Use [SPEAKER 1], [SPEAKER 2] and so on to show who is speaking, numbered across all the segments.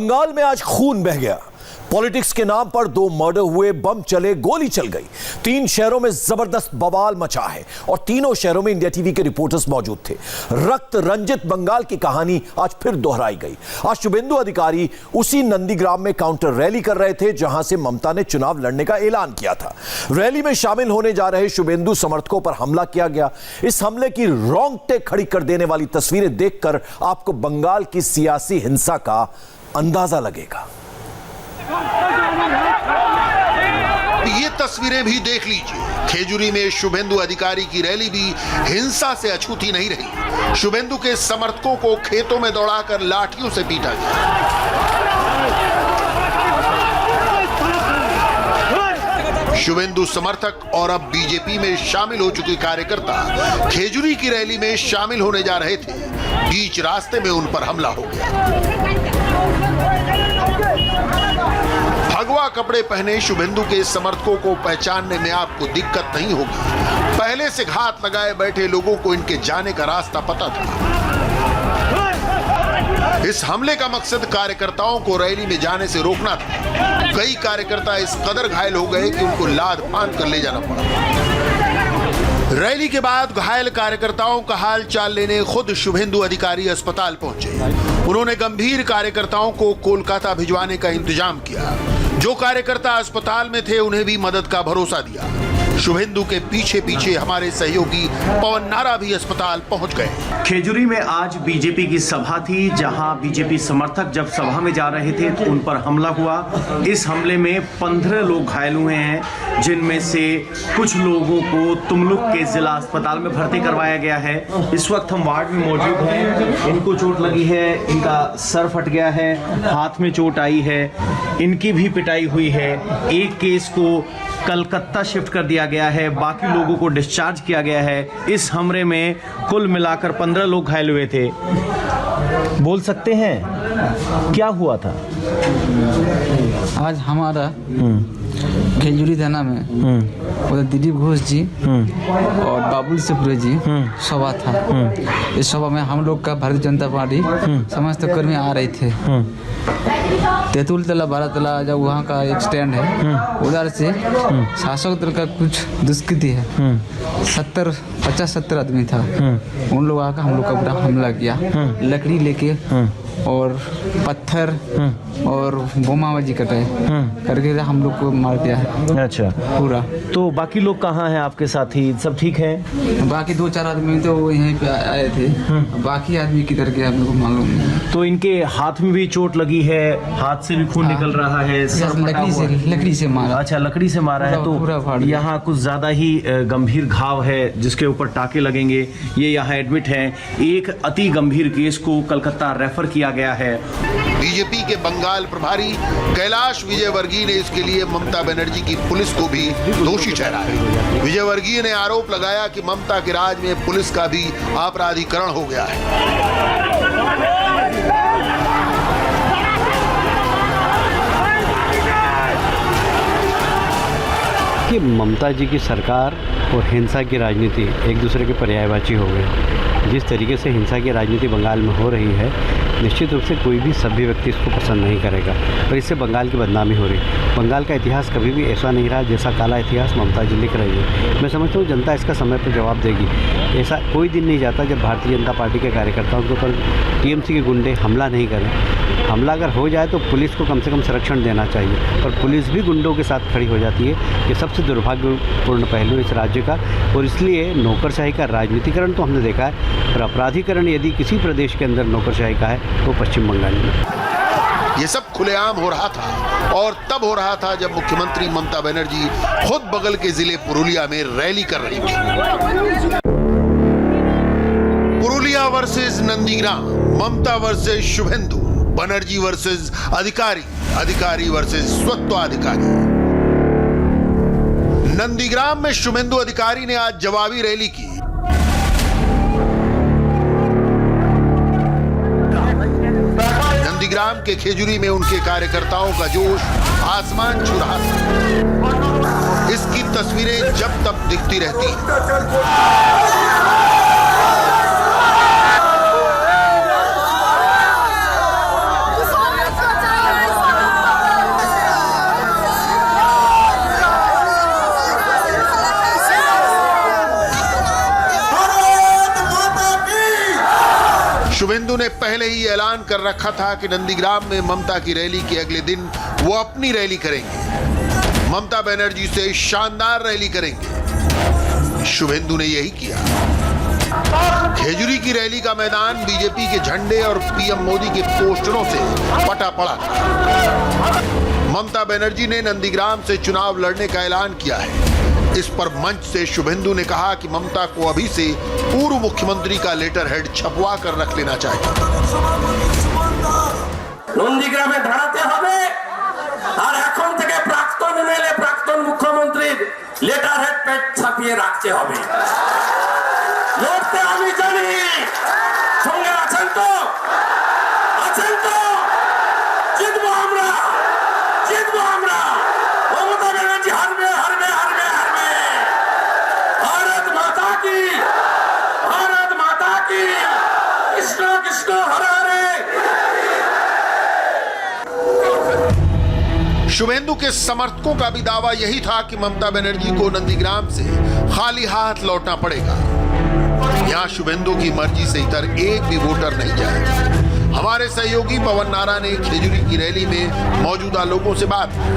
[SPEAKER 1] बंगाल में आज खून बह गया। पॉलिटिक्स के नाम पर 2 मर्डर हुए, बम चले, गोली चल गई। 3 शहरों में जबरदस्त बवाल मचा है और तीनों शहरों में इंडिया टीवी के रिपोर्टर्स मौजूद थे। रक्त रंजित बंगाल की कहानी आज फिर दोहराई गई। आज शुभेंदु अधिकारी उसी नंदीग्राम में काउंटर रैली कर रहे थे जहां से ममता ने चुनाव लड़ने का ऐलान किया था। रैली में शामिल होने जा रहे शुभेंदु समर्थकों पर हमला किया गया। इस हमले की रोंगटे खड़ी कर देने वाली तस्वीरें देखकर आपको बंगाल की सियासी हिंसा का अंदाजा लगेगा।
[SPEAKER 2] ये तस्वीरें भी देख लीजिए। खेजूरी में शुभेंदु अधिकारी की रैली भी हिंसा से अछूती नहीं रही। शुभेंदु के समर्थकों को खेतों में दौड़ाकर लाठियों से पीटा गया। शुभेंदु समर्थक और अब बीजेपी में शामिल हो चुके कार्यकर्ता खेजूरी की रैली में शामिल होने जा रहे थे। बीच रास्ते में उन पर हमला हो गया। भगवा कपड़े पहने शुभेंदु के समर्थकों को पहचानने में आपको दिक्कत नहीं होगी। पहले से घात लगाए बैठे लोगों को इनके जाने का रास्ता पता था। इस हमले का मकसद कार्यकर्ताओं को रैली में जाने से रोकना था। कई कार्यकर्ता इस कदर घायल हो गए कि उनको लाद फांद कर ले जाना पड़ा। रैली के बाद घायल कार्यकर्ताओं का हाल चाल लेने खुद शुभेंदु अधिकारी अस्पताल पहुंचे। उन्होंने गंभीर कार्यकर्ताओं को कोलकाता भिजवाने का इंतजाम किया। जो कार्यकर्ता अस्पताल में थे उन्हें भी मदद का भरोसा दिया। शुभेंदु के पीछे पीछे हमारे सहयोगी पवन नारा भी अस्पताल पहुंच गए।
[SPEAKER 3] खेजूरी में आज बीजेपी की सभा थी, जहां बीजेपी समर्थक जब सभा में जा रहे थे तो उन पर हमला हुआ। इस हमले में 15 लोग घायल हुए हैं, जिनमें से कुछ लोगों को तुमलुक के जिला अस्पताल में भर्ती करवाया गया है। इस वक्त हम वार्ड में मौजूद हैं। इनको चोट लगी है, इनका सर फट गया है, हाथ में चोट आई है, इनकी भी पिटाई हुई है। एक केस को कलकत्ता शिफ्ट कर दिया गया है, बाकी लोगों को डिस्चार्ज किया गया है। इस हमले में कुल मिलाकर 15 लोग घायल हुए थे। बोल सकते हैं क्या हुआ था?
[SPEAKER 4] आज हमारा खेजूरी थाना में उधर दिलीप घोष जी और बाबुल सिपुरे जी सभा था। इस सभा में हम लोग का भारतीय जनता पार्टी समस्त कर्मी आ रहे थे। तेतुल तला 12 तला जब वहाँ का एक स्टैंड है, उधर से शासक दल का कुछ दुष्कृति है। 50-70 आदमी था। उन लोग आकर हम लोग का पूरा हमला किया, लकड़ी लेके और पत्थर और बोमाबाजी कटाए करके हम लोग को मार दिया है।
[SPEAKER 3] अच्छा,
[SPEAKER 4] पूरा।
[SPEAKER 3] तो बाकी लोग कहाँ हैं आपके साथी? सब ठीक है?
[SPEAKER 4] बाकी 2-4 आदमी तो यहीं पे आए थे, बाकी आदमी किधर गए हम लोग को मालूम नहीं।
[SPEAKER 3] तो इनके हाथ में भी चोट लगी है, हाथ से भी खून निकल रहा है,
[SPEAKER 4] लकड़ी से मारा।
[SPEAKER 3] अच्छा, लकड़ी से मारा है। तो यहाँ कुछ ज्यादा ही गंभीर घाव है जिसके ऊपर टाके लगेंगे। ये यहाँ एडमिट है। एक अति गंभीर केस को कलकत्ता रेफर किया गया है।
[SPEAKER 2] बीजेपी के बंगाल प्रभारी कैलाश विजयवर्गीय ने इसके लिए ममता बनर्जी की पुलिस को भी दोषी ठहराया। विजयवर्गीय ने आरोप लगाया कि ममता के राज में पुलिस का भी आपराधिकरण हो गया है।
[SPEAKER 5] कि ममता जी की सरकार और हिंसा की राजनीति एक दूसरे के पर्यायवाची हो गए। जिस तरीके से हिंसा की राजनीति बंगाल में हो रही है, निश्चित रूप से कोई भी सभ्य व्यक्ति इसको पसंद नहीं करेगा और इससे बंगाल की बदनामी हो रही है। बंगाल का इतिहास कभी भी ऐसा नहीं रहा जैसा काला इतिहास ममता जी लिख रही है। मैं समझता हूँ जनता इसका समय पर जवाब देगी। ऐसा कोई दिन नहीं जाता जब भारतीय जनता पार्टी के कार्यकर्ताओं के ऊपर टीएमसी के गुंडे हमला नहीं करें। हमला अगर हो जाए तो पुलिस को कम से कम संरक्षण देना चाहिए, और पुलिस भी गुंडों के साथ खड़ी हो जाती है। ये सबसे दुर्भाग्यपूर्ण पहलू इस राज्य का, और इसलिए नौकरशाही का राजनीतिकरण तो हमने देखा है, पर अपराधीकरण यदि किसी प्रदेश के अंदर नौकरशाही का है तो पश्चिम बंगाल में।
[SPEAKER 2] ये सब खुलेआम हो रहा था, और तब हो रहा था जब मुख्यमंत्री ममता बनर्जी खुद बगल के जिले पुरुलिया में रैली कर रही थी। पुरुलिया वर्सेस नंदीग्राम, ममता वर्सेस शुभेंदु, बनर्जी वर्सेस अधिकारी, अधिकारी वर्सेस स्वत्वाधिकारी। नंदीग्राम में शुभेंदु अधिकारी ने आज जवाबी रैली की। नंदीग्राम के खेजूरी में उनके कार्यकर्ताओं का जोश आसमान छू रहा था। इसकी तस्वीरें जब तक दिखती रहती हैं। शुभेंदु ने पहले ही ऐलान कर रखा था कि नंदीग्राम में ममता की रैली के अगले दिन वो अपनी रैली करेंगे। ममता बनर्जी से शानदार रैली करेंगे। शुभेंदु ने यही किया। खेजूरी की रैली का मैदान बीजेपी के झंडे और पीएम मोदी के पोस्टरों से पटा पड़ा था। ममता बनर्जी ने नंदीग्राम से चुनाव लड़ने का ऐलान किया है। इस पर मंच से शुभेंदु ने कहा कि ममता को अभी से पूर्व मुख्यमंत्री का लेटर हेड छपवा कर रख लेना चाहिए।
[SPEAKER 6] नंदीग्रामे दाঁড়াতে হবে আর এখন থেকে প্রাক্তন এমএলএ প্রাক্তন মুখ্যমন্ত্রীর লেটার হেড পেজ ছাপিয়ে রাখতে হবে। লড়তে আমি জানি, সঙ্গে আছেন তো? আছেন তো? জিতবো আমরা, জিতবো আমরা। মমতা ব্যানার্জি হারবে, হারবে, হারবে, হারবে। ভারত মাতা কি, ভারত মাতা কি। কৃষ্ণ কৃষ্ণ হরে হরে।
[SPEAKER 2] शुभेंदु के समर्थकों का भी दावा यही था कि ममता बनर्जी को नंदीग्राम से खाली हाथ लौटना पड़ेगा। यहां शुभेंदु की मर्जी से इतर एक भी वोटर नहीं जाएगा। हमारे सहयोगी पवन नारा ने खेजूरी की रैली में मौजूदा लोगों से बात की।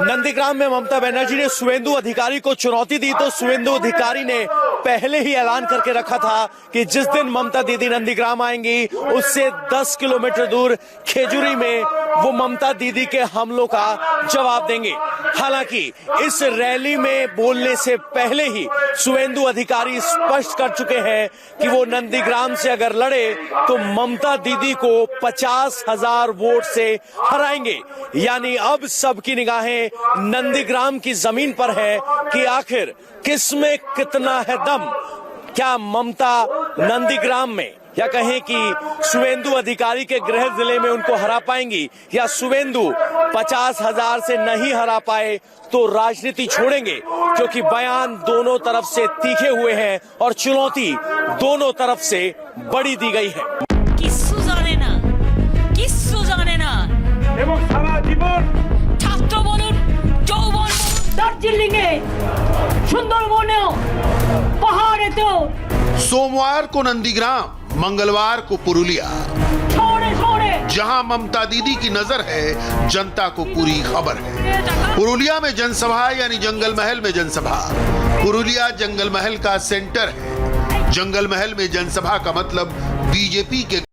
[SPEAKER 1] नंदीग्राम में ममता बनर्जी ने शुभेंदु अधिकारी को चुनौती दी तो शुभेंदु अधिकारी ने पहले ही ऐलान करके रखा था कि जिस दिन ममता दीदी नंदीग्राम आएंगी उससे 10 किलोमीटर दूर खेजूरी में वो ममता दीदी के हमलों का जवाब देंगे। हालांकि इस रैली में बोलने से पहले ही शुभेंदु अधिकारी स्पष्ट कर चुके हैं कि वो नंदीग्राम से अगर लड़े तो ममता दीदी को 50,000 वोट से हराएंगे। यानी अब सबकी निगाहें नंदीग्राम की जमीन पर है कि आखिर किसमें कितना है दम। क्या ममता नंदीग्राम में या कहें कि शुभेंदु अधिकारी के गृह जिले में उनको हरा पाएंगी, या शुभेंदु 50,000 से नहीं हरा पाए तो राजनीति छोड़ेंगे, क्योंकि बयान दोनों तरफ से तीखे हुए हैं और चुनौती दोनों तरफ से बड़ी दी गई है।
[SPEAKER 7] किस्सू जाने ना, किस्सू जाने ना।
[SPEAKER 8] এবং সারা জীবন
[SPEAKER 7] ছাত্র বলুন, যৌবন বলুন, দার্জিলিংয়ে, সুন্দরবনেও, পাহাড়েতেও,
[SPEAKER 2] सोमवार को नंदीग्राम, मंगलवार को पुरुलिया।
[SPEAKER 7] শহরে শহরে
[SPEAKER 2] जहां ममता दीदी की नजर है, जनता को पूरी खबर है। पुरुलिया में जनसभा यानी जंगल महल में जनसभा। पुरुलिया जंगल महल का सेंटर है। जंगल महल में जनसभा का मतलब बीजेपी के